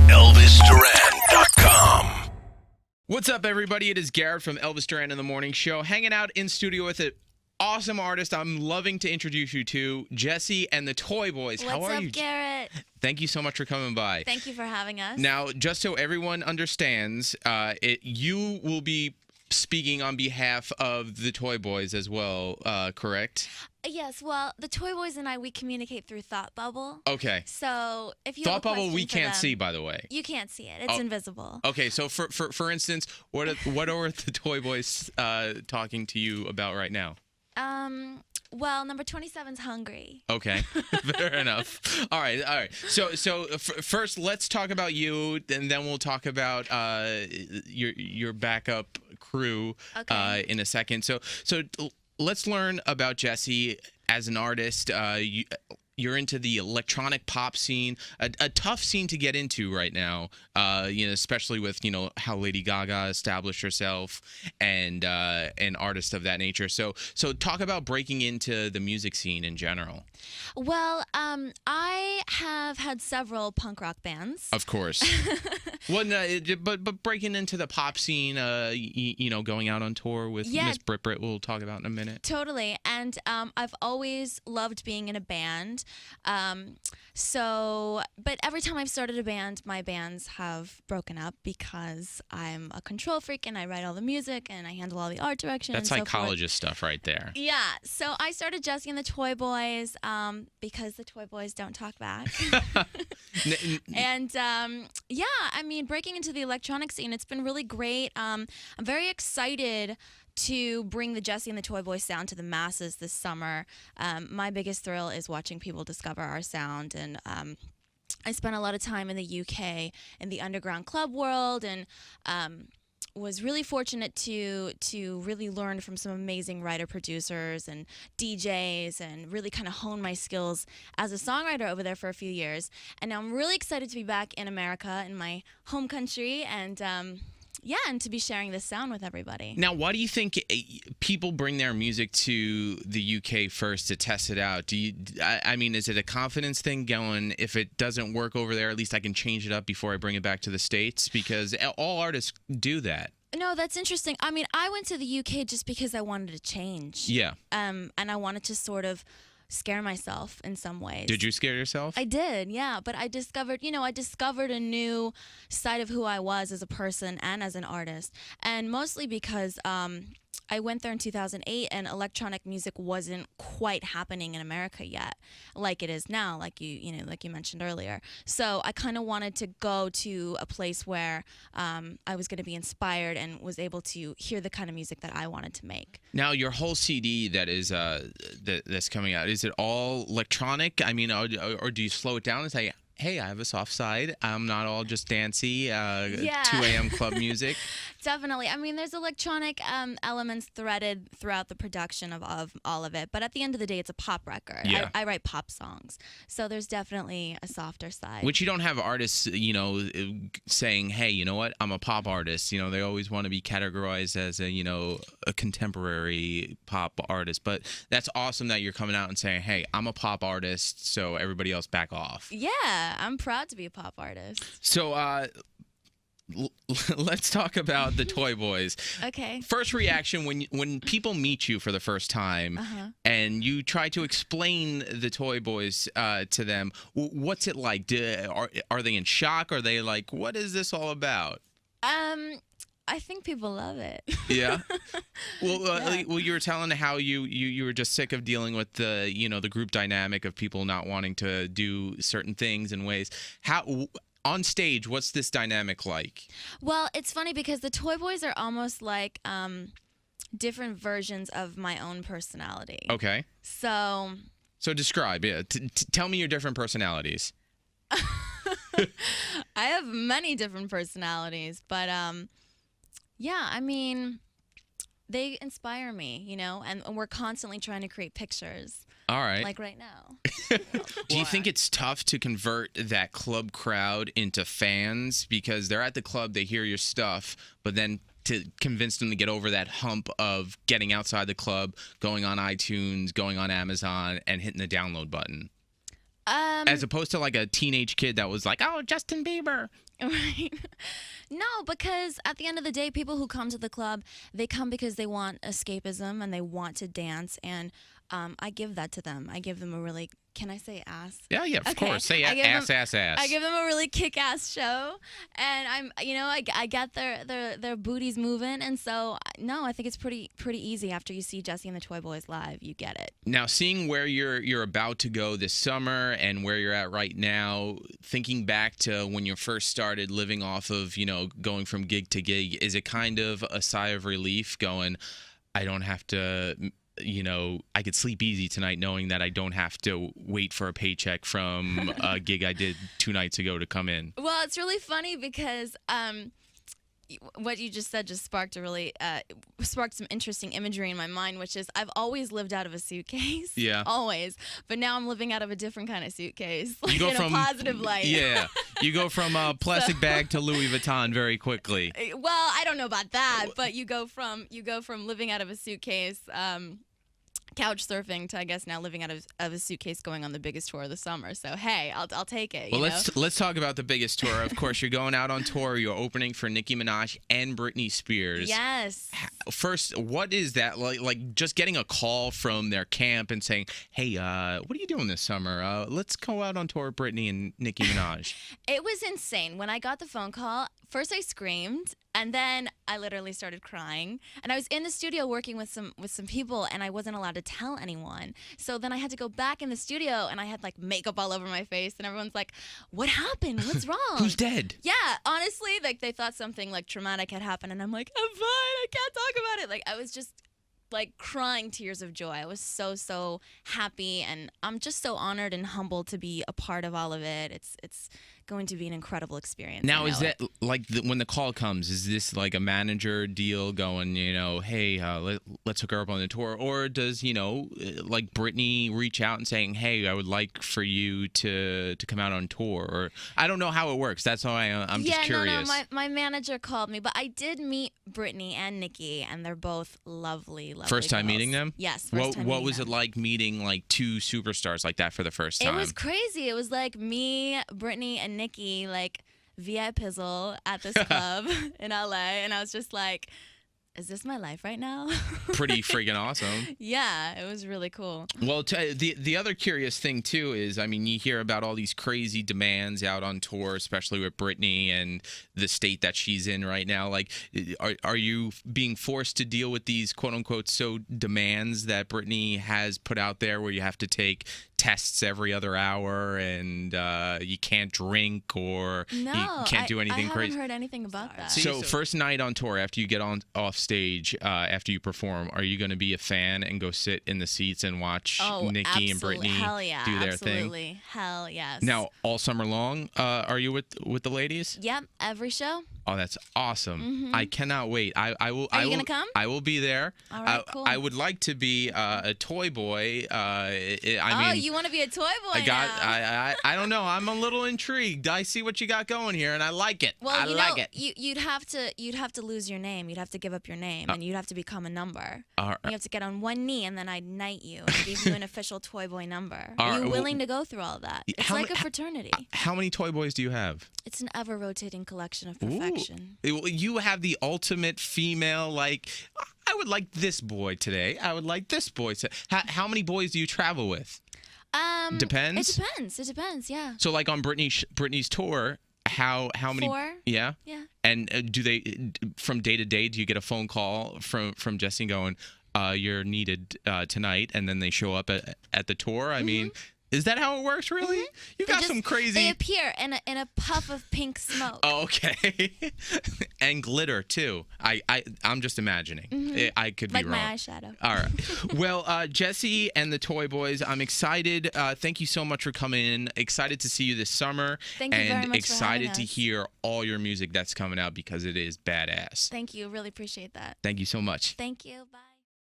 ElvisDuran.com. What's up, everybody? It is Garrett from Elvis Duran in the Morning Show, hanging out in studio with an awesome artist I'm loving to introduce you to, Jessie and the Toy Boys. How are you? What's up, Garrett? Thank you so much for coming by. Thank you for having us. Now, just so everyone understands, you will be speaking on behalf of the Toy Boys as well, correct? Yes, well, the Toy Boys and I, we communicate through Thought Bubble. Okay. So if you Thought have a Bubble question we for can't them, see, by the way. You can't see it. It's invisible. Okay, so for instance, what are the Toy Boys talking to you about right now? Well, number 27's hungry. Okay, fair enough. All right. So first, let's talk about you, and then we'll talk about your backup crew in a second. So let's learn about Jessie as an artist. You're into the electronic pop scene, a tough scene to get into right now, especially with, how Lady Gaga established herself and an artist of that nature. So talk about breaking into the music scene in general. Well, I have had several punk rock bands. Of course. Well, no, but breaking into the pop scene, going out on tour with Miss Brit we'll talk about in a minute. Totally. And I've always loved being in a band. But every time I've started a band, my bands have broken up because I'm a control freak and I write all the music and I handle all the art direction. That's and psychologist stuff right there. Yeah. So I started Jessie and the Toy Boys because the Toy Boys don't talk back. And breaking into the electronic scene, it's been really great. I'm very excited to bring the Jessie and the Toy Boys sound to the masses this summer. My biggest thrill is watching people discover our sound, and I spent a lot of time in the UK in the underground club world, and was really fortunate to really learn from some amazing writer-producers and DJs and really kind of hone my skills as a songwriter over there for a few years. And now I'm really excited to be back in America, in my home country, and and to be sharing this sound with everybody. Now, why do you think people bring their music to the UK first to test it out? Is it a confidence thing going, if it doesn't work over there, at least I can change it up before I bring it back to the States? Because all artists do that. No, that's interesting. I mean, I went to the UK just because I wanted to change. Yeah. And I wanted to sort of scare myself in some ways. Did you scare yourself? I did, yeah. But I discovered a new side of who I was as a person and as an artist. And mostly because I went there in 2008 and electronic music wasn't quite happening in America yet, like it is now, like you mentioned earlier. So I kind of wanted to go to a place where I was going to be inspired and was able to hear the kind of music that I wanted to make. Now, your whole CD that is that's coming out, is it all electronic? I mean, or do you slow it down and say, hey, I have a soft side. I'm not all just dancey, 2 a.m. club music. Definitely. I mean, there's electronic elements threaded throughout the production of all of it. But at the end of the day, it's a pop record. Yeah. I write pop songs. So there's definitely a softer side. Which you don't have artists, saying, hey, you know what? I'm a pop artist. They always want to be categorized as a contemporary pop artist. But that's awesome that you're coming out and saying, hey, I'm a pop artist, so everybody else back off. Yeah. I'm proud to be a pop artist. So let's talk about the Toy Boys. Okay. First reaction when people meet you for the first time and you try to explain the Toy Boys to them, what's it like? Are they in shock? Are they like, what is this all about? I think people love it. Yeah. Well, you were telling how you were just sick of dealing with the the group dynamic of people not wanting to do certain things and ways. How on stage, what's this dynamic like? Well, it's funny because the Toy Boys are almost like different versions of my own personality. Okay. So describe. Yeah. Tell me your different personalities. I have many different personalities, but yeah, I mean, they inspire me, and we're constantly trying to create pictures. All right. Like right now. Do you think it's tough to convert that club crowd into fans? Because they're at the club, they hear your stuff, but then to convince them to get over that hump of getting outside the club, going on iTunes, going on Amazon, and hitting the download button? As opposed to like a teenage kid that was like, oh, Justin Bieber. Right. No, because at the end of the day, people who come to the club, they come because they want escapism and they want to dance. And I give that to them. I give them a really, can I say ass? Yeah, of course. Say ass. I give them a really kick-ass show. And I get their booties moving. And so, no, I think it's pretty easy after you see Jessie and the Toy Boys live. You get it. Now, seeing where you're about to go this summer and where you're at right now, thinking back to when you first started living off of, going from gig to gig, is it kind of a sigh of relief going, I don't have to, I could sleep easy tonight knowing that I don't have to wait for a paycheck from a gig I did 2 nights ago to come in? Well, it's really funny because what you just said just sparked some interesting imagery in my mind, which is I've always lived out of a suitcase. Yeah. Always. But now I'm living out of a different kind of suitcase, like a positive light. Yeah. You go from a plastic bag to Louis Vuitton very quickly. Well, I don't know about that, but you go from living out of a suitcase, couch surfing, to I guess now living out of a suitcase going on the biggest tour of the summer. So hey, I'll take it. Well, let's talk about the biggest tour. Of course, you're going out on tour. You're opening for Nicki Minaj and Britney Spears. Yes. First, what is that like? Like just getting a call from their camp and saying, "Hey, what are you doing this summer? Let's go out on tour with Britney and Nicki Minaj." It was insane. When I got the phone call, first I screamed, and then I literally started crying. And I was in the studio working with some people, and I wasn't allowed to tell anyone. So then I had to go back in the studio, and I had like makeup all over my face, and everyone's like, "What happened? What's wrong?" Who's dead? Yeah, honestly, like they thought something like traumatic had happened, and I'm like, "I'm fine. I can't talk about it." Like I was just like crying tears of joy. I was so happy, and I'm just so honored and humbled to be a part of all of it. It's going to be an incredible experience. Now, is that like when the call comes, is this like a manager deal going, hey, let's hook her up on the tour? Or does, like Britney reach out and saying, hey, I would like for you to come out on tour? Or I don't know how it works. That's why I'm just curious. No, my manager called me, but I did meet Britney and Nicki, and they're both lovely First time girls. meeting them? Yes. What was it like meeting like 2 superstars like that for the first time? It was crazy. It was like me, Britney, and Nicki, like via Pizzle at this club in LA, and I was just like, is this my life right now? Pretty freaking awesome. Yeah, it was really cool. Well, the other curious thing too is, I mean, you hear about all these crazy demands out on tour, especially with Britney and the state that she's in right now. Like, are you being forced to deal with these quote unquote demands that Britney has put out there, where you have to take tests every other hour and you can't drink or you can't do anything crazy? I haven't heard anything about that. So first night on tour, after you get off stage, after you perform, are you going to be a fan and go sit in the seats and watch Nicki and Britney do their thing? Hell yes. Now, all summer long, are you with the ladies? Yep, every show. Oh, that's awesome. Mm-hmm. I cannot wait. I will. Are you going to come? I will be there. All right, cool. I would like to be a toy boy. You want to be a toy boy now. I don't know. I'm a little intrigued. I see what you got going here, and I like it. Well, I like it. You'd have to lose your name. You'd have to give up your name, and you'd have to become a number. You have to get on one knee, and then I'd knight you and give you an official toy boy number. Are you willing to go through all that? It's like a fraternity. How many toy boys do you have? It's an ever-rotating collection of perfection. Ooh. You have the ultimate female, like, I would like this boy today. I would like this boy today. How many boys do you travel with? Depends? It depends, yeah. So, like, on Britney's tour, how many? 4. Yeah? Yeah. And do they, from day to day, do you get a phone call from Jessie going, you're needed tonight, and then they show up at the tour? I mean... Is that how it works, really? Mm-hmm. You got some crazy... They appear in a puff of pink smoke. Oh, okay. And glitter, too. I'm just imagining. Mm-hmm. I could be wrong. Like my eyeshadow. All right. Well, Jessie and the Toy Boys, I'm excited. Thank you so much for coming in. Excited to see you this summer. Thank you very much for excited having to us. hear all your music that's coming out because it is badass. Thank you. Really appreciate that. Thank you so much. Thank you. Bye.